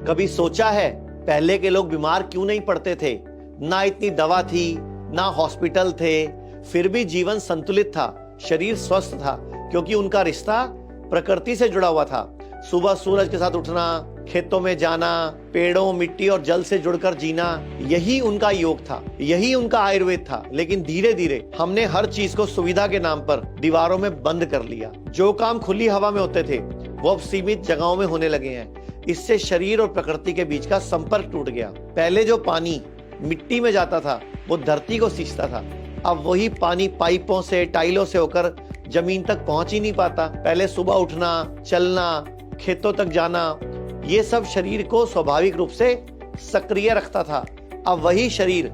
कभी सोचा है पहले के लोग बीमार क्यों नहीं पड़ते थे? ना इतनी दवा थी, ना हॉस्पिटल थे, फिर भी जीवन संतुलित था, शरीर स्वस्थ था, क्योंकि उनका रिश्ता प्रकृति से जुड़ा हुआ था। सुबह सूरज के साथ उठना, खेतों में जाना, पेड़ों, मिट्टी और जल से जुड़कर जीना, यही उनका योग था, यही उनका आयुर्वेद था। लेकिन धीरे धीरे हमने हर चीज को सुविधा के नाम पर दीवारों में बंद कर लिया। जो काम खुली हवा में होते थे वो अब सीमित जगहों में होने लगे हैं। इससे शरीर और प्रकृति के बीच का संपर्क टूट गया। पहले जो पानी मिट्टी में जाता था वो धरती को सींचता था, अब वही पानी पाइपों से, टाइलों से होकर जमीन तक पहुंच ही नहीं पाता। पहले सुबह उठना, चलना, खेतों तक जाना, ये सब शरीर को स्वाभाविक रूप से सक्रिय रखता था। अब वही शरीर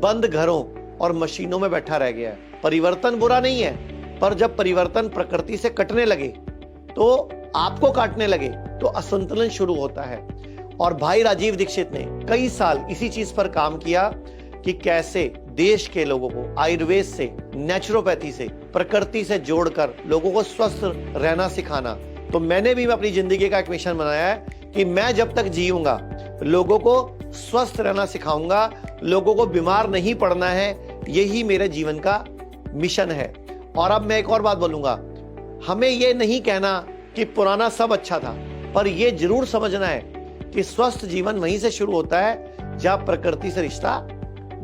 बंद घरों और मशीनों में बैठा रह गया है। परिवर्तन बुरा नहीं है, पर जब परिवर्तन प्रकृति से कटने लगे, तो आपको काटने लगे, तो असंतुलन शुरू होता है। और भाई राजीव दीक्षित ने कई साल इसी चीज पर काम किया कि कैसे देश के लोगों को आयुर्वेद से, नेचुरोपैथी से, प्रकृति से जोड़कर लोगों को स्वस्थ रहना सिखाना। तो मैंने भी अपनी जिंदगी का एक मिशन बनाया है कि मैं जब तक जीऊंगा लोगों को स्वस्थ रहना सिखाऊंगा, लोगों को बीमार नहीं पड़ना है। यही मेरे जीवन का मिशन है। और अब मैं एक और बात बोलूंगा, हमें यह नहीं कहना कि पुराना सब अच्छा था, पर यह जरूर समझना है कि स्वस्थ जीवन वहीं से शुरू होता है जहां प्रकृति से रिश्ता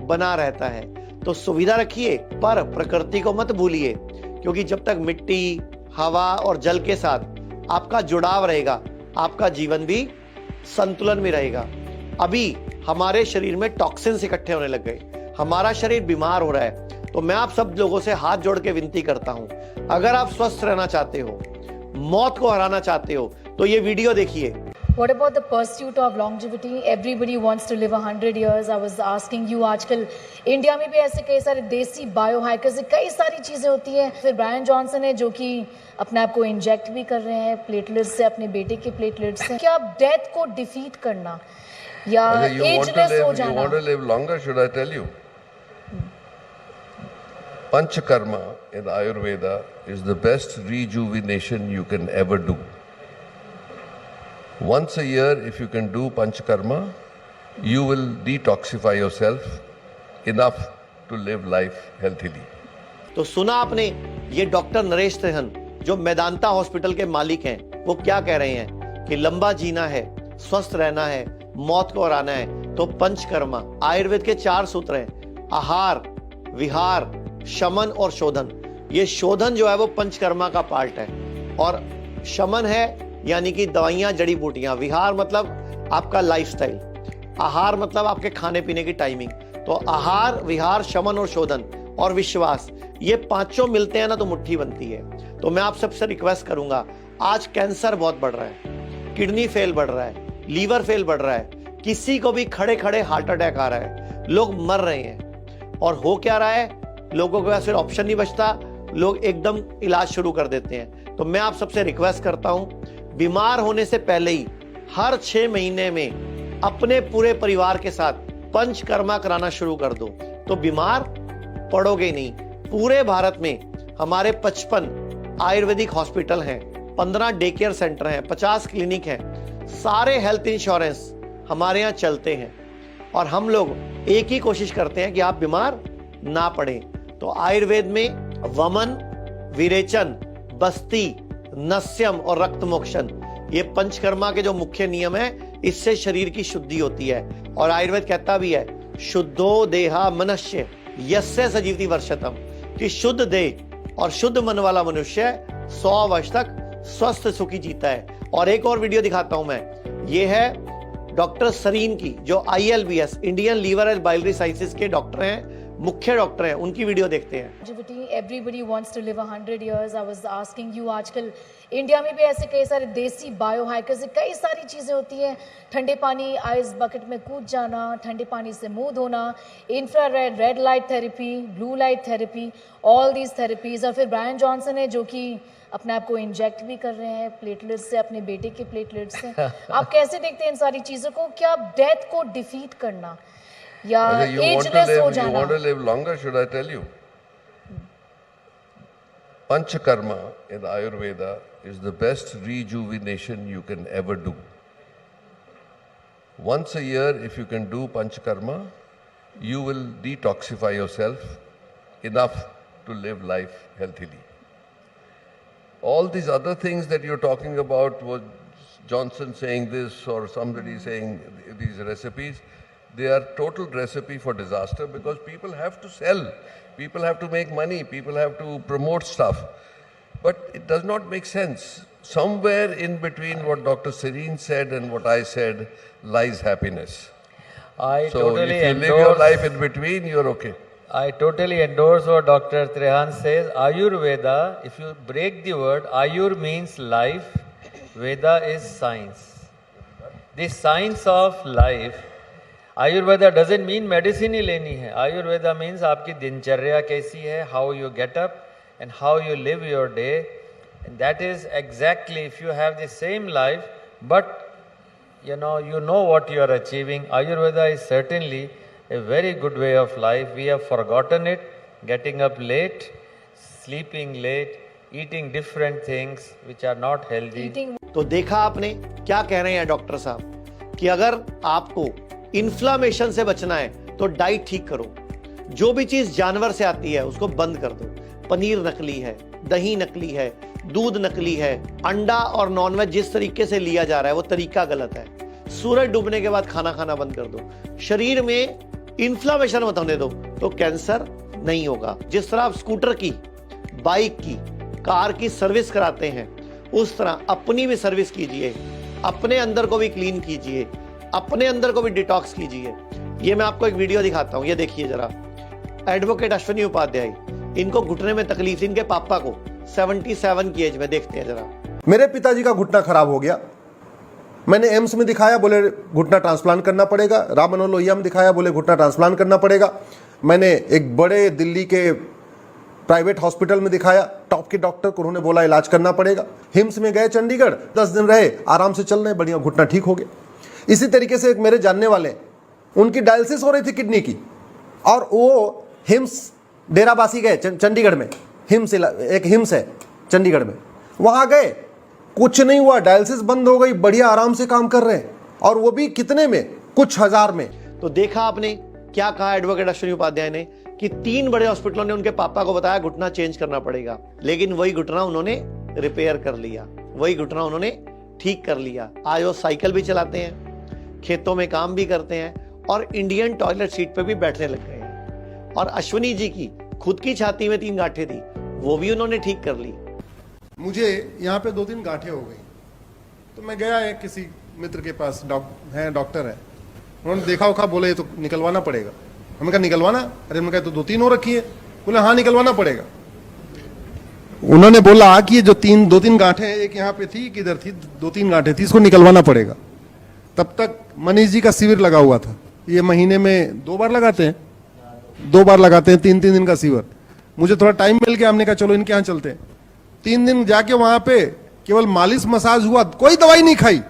बना रहता है। तो सुविधा रखिए, पर प्रकृति को मत भूलिए, क्योंकि जब तक मिट्टी, हवा और जल के साथ आपका जुड़ाव रहेगा, आपका जीवन भी संतुलन में रहेगा। अभी हमारे शरीर में टॉक्सिन्स इकट्ठे होने लग गए, हमारा शरीर बीमार हो रहा है। तो मैं आप सब लोगों से हाथ जोड़ के विनती करता हूं, अगर आप स्वस्थ रहना चाहते हो, मौत को हराना चाहते हो, तो ये वीडियो देखिए। What about the pursuit of longevity? Everybody wants to live 100 years. I was asking you, आजकल इंडिया में भी ऐसे कई सारे देसी बायो हैकर्स, कई सारी चीजें होती हैं। फिर ब्रायन जॉनसन है जो कि अपने आप को इंजेक्ट भी कर रहे हैं प्लेटलेट्स से, अपने बेटे के प्लेटलेट्स से। क्या डेथ को डिफीट करना या एजलेस हो जाना? You want to live longer, should I tell you? Panchakarma in Ayurveda is the best rejuvenation you can ever do. Once a year, if you can do Panchakarma, you will detoxify yourself enough to live life healthily. तो सुना आपने, ये doctor Naresh Trehan जो Medanta hospital के मालिक हैं, वो क्या कह रहे हैं कि लंबा जीना है, स्वस्थ रहना है, मौत को हराना है, तो पंचकर्मा आयुर्वेद के 4 सूत्र हैं: आहार, विहार, शमन और शोधन। ये शोधन जो है वो पंचकर्मा का पार्ट है। और शमन है यानी कि दवाइयां, जड़ी बूटियां। विहार मतलब आपका लाइफस्टाइल। आहार मतलब आपके खाने पीने की टाइमिंग। तो आहार, विहार, शमन और शोधन और विश्वास, ये पांचों मिलते हैं ना तो मुट्ठी बनती है। तो मैं आप सबसे रिक्वेस्ट करूंगा, आज कैंसर बहुत बढ़ रहा है, किडनी फेल बढ़ रहा है, लीवर फेल बढ़ रहा है, किसी को भी खड़े खड़े हार्ट अटैक आ रहा है, लोग मर रहे हैं। और हो क्या रहा है, लोगों के पास फिर ऑप्शन नहीं बचता, लोग एकदम इलाज शुरू कर देते हैं। तो मैं आप सबसे रिक्वेस्ट करता हूं, बीमार होने से पहले ही हर 6 महीने में अपने पूरे परिवार के साथ पंचकर्मा कराना शुरू कर दो, तो बीमार पड़ोगे नहीं। पूरे भारत में हमारे 55 आयुर्वेदिक हॉस्पिटल हैं, 15 डे केयर सेंटर हैं, 50 क्लिनिक हैं, सारे हेल्थ इंश्योरेंस हमारे यहाँ चलते हैं। और हम लोग एक ही कोशिश करते हैं कि आप बीमार ना पड़े। तो आयुर्वेद में वमन, विरेचन, बस्ती, नस्यम और रक्त मोक्षण, ये पंचकर्मा के जो मुख्य नियम है, इससे शरीर की शुद्धि होती है। और आयुर्वेद कहता भी है, शुद्धो देहा मनुष्य यस्य सजीवति वर्षतम, कि शुद्ध देह और शुद्ध मन वाला मनुष्य 100 वर्ष तक स्वस्थ सुखी जीता है। और एक और वीडियो दिखाता हूं मैं, ये है डॉक्टर सरीन की, जो ILBS Indian liver and biliary sciences के डॉक्टर हैं, मुख्य डॉक्टर हैं, उनकी वीडियो देखते हैं। Everybody wants to live 100 years. I was asking you, आजकल इंडिया में भी ऐसे कई सारे देसी बायो हैकर्स, कई सारी चीजें होती हैं। ठंडे पानी आइस बकेट में कूद जाना, ठंडे पानी से मुंह धोना, infrared, red light therapy, blue light therapy, all these therapies. और फिर ब्रायन जॉनसन है जो कि अपने आप को इंजेक्ट भी कर रहे हैं प्लेटलेट्स से, अपने बेटे के प्लेटलेट्स से। आप कैसे देखते हैं इन सारी चीजों को? क्या डेथ को डिफीट करना या एजलेस हो जाना? You want to live longer, should I tell you? Panchakarma in Ayurveda is the best rejuvenation you can ever do. once a year, if you can do Panchakarma, you will detoxify yourself enough to live life healthily. All these other things that you're talking about, was Johnson saying this or somebody saying these recipes, they are total recipe for disaster, because people have to sell, people have to make money, people have to promote stuff. But it does not make sense. Somewhere in between what Dr. Serene said and what I said lies happiness. I So totally if you endorse. live your life in between, you're okay. I totally endorse what Dr. Trehan says. Ayurveda, if you break the word, Ayur means life, Veda is science. The science of life, Ayurveda doesn't mean medicine ही लेनी है. Ayurveda means आपकी दिनचर्या कैसी है, how you get up and how you live your day. And that is exactly, if you have the same life, but you know what you are achieving. Ayurveda is certainly a very good way of life. We have forgotten it, getting up late, sleeping late, eating different things which are not healthy. Eating तो देखा आपने क्या कह रहे हैं doctor साहब कि अगर आपको इन्फ्लामेशन से बचना है तो डाइट ठीक करो, जो भी चीज जानवर से आती है उसको बंद कर दो. पनीर नकली है, दही नकली है, दूध नकली है, अंडा और नॉनवेज जिस तरीके से लिया जा रहा है वो तरीका गलत है. सूरज डूबने के बाद खाना खाना बंद कर दो. शरीर में इन्फ्लामेशन मत होने दो तो कैंसर नहीं होगा. जिस तरह आप स्कूटर की, बाइक की, कार की सर्विस कराते हैं, उस तरह अपनी भी सर्विस कीजिए, अपने अंदर को भी क्लीन कीजिए, अपने अंदर को भी डिटॉक्स कीजिए. ये मैं आपको एक वीडियो दिखाता हूं, ये देखिए जरा. एडवोकेट अश्विनी उपाध्याय, इनको घुटने में तकलीफ थी, इनके पापा को 77 की एज में. देखते हैं जरा. मेरे पिताजी का घुटना खराब हो गया, मैंने एम्स में दिखाया, बोले घुटना ट्रांसप्लांट करना पड़ेगा. राम मनोहर लोहिया में दिखाया, बोले घुटना ट्रांसप्लांट करना पड़ेगा. मैंने एक बड़े दिल्ली के प्राइवेट हॉस्पिटल में दिखाया, टॉप के डॉक्टर को, उन्होंने बोला इलाज करना पड़ेगा. हिम्स में गए चंडीगढ़, 10 दिन रहे, आराम से चल रहे, बढ़िया, घुटना ठीक हो गया. इसी तरीके से एक मेरे जानने वाले, उनकी डायलिसिस हो रही थी किडनी की, और वो हिम्स डेराबासी गए चंडीगढ़ में. एक हिम्स है चंडीगढ़ में, वहां गए, कुछ नहीं हुआ, डायलिसिस बंद हो गई, बढ़िया आराम से काम कर रहे हैं, और वो भी कितने में, कुछ हजार में. तो देखा आपने क्या कहा एडवोकेट अश्विनी उपाध्याय ने कि 3 बड़े हॉस्पिटलों ने उनके पापा को बताया घुटना चेंज करना पड़ेगा, लेकिन वही घुटना उन्होंने रिपेयर कर लिया, वही घुटना उन्होंने ठीक कर लिया. आज वो साइकिल भी चलाते हैं, खेतों में काम भी करते हैं, और इंडियन टॉयलेट सीट पे भी बैठने लग गए हैं. और अश्विनी जी की खुद की छाती में 3 गांठें थी, वो भी उन्होंने ठीक कर ली. मुझे यहाँ पे 2-3 गांठें हो गई, तो मैं गया है किसी मित्र के पास, डॉक्टर है, उन्होंने देखा उखा, बोले तो निकलवाना पड़ेगा. हमने कहा निकलवाना? अरे मैंने कहा तो 2-3 हो रखी है. बोले हाँ निकलवाना पड़ेगा. उन्होंने बोला कि ये जो 2-3 गांठें, एक यहाँ पे थी, एक इधर थी, 2-3 गांठें थी, इसको निकलवाना पड़ेगा. तब तक मनीष जी का शिविर लगा हुआ था. ये महीने में 2 बार लगाते हैं, 2 बार लगाते हैं, 3-3 दिन का शिविर. मुझे थोड़ा टाइम मिल गया, हमने कहा चलो इनके यहाँ चलते हैं. 3 दिन जाके वहां पे केवल मालिश मसाज हुआ, कोई दवाई नहीं खाई.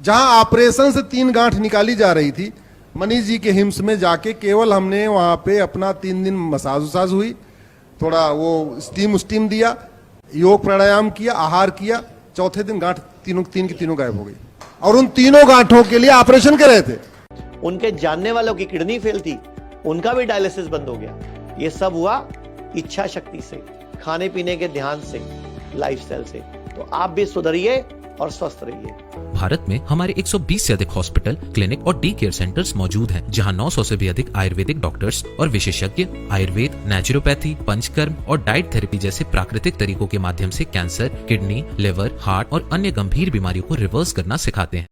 जहां ऑपरेशन से 3 गांठ निकाली जा रही थी, मनीष जी के हिम्स में जाके केवल हमने वहां पे अपना 3 दिन मसाज उसाज हुई, थोड़ा वो स्टीम दिया, योग प्राणायाम किया, आहार किया. चौथे दिन गांठ तीन की तीनों गायब हो गई, और उन 3 गांठों के लिए ऑपरेशन कर रहे थे. उनके जानने वालों की किडनी फेल थी, उनका भी डायलिसिस बंद हो गया. ये सब हुआ इच्छा शक्ति से, खाने पीने के ध्यान से, लाइफस्टाइल से. तो आप भी सुधरिए और स्वस्थ रहिए. भारत में हमारे 120 से अधिक हॉस्पिटल, क्लिनिक और डी केयर सेंटर्स मौजूद हैं, जहां 900 से भी अधिक आयुर्वेदिक डॉक्टर्स और विशेषज्ञ आयुर्वेद, नेचुरोपैथी, पंचकर्म और डाइट थेरेपी जैसे प्राकृतिक तरीकों के माध्यम से कैंसर, किडनी, लिवर, हार्ट और अन्य गंभीर बीमारियों को रिवर्स करना सिखाते हैं.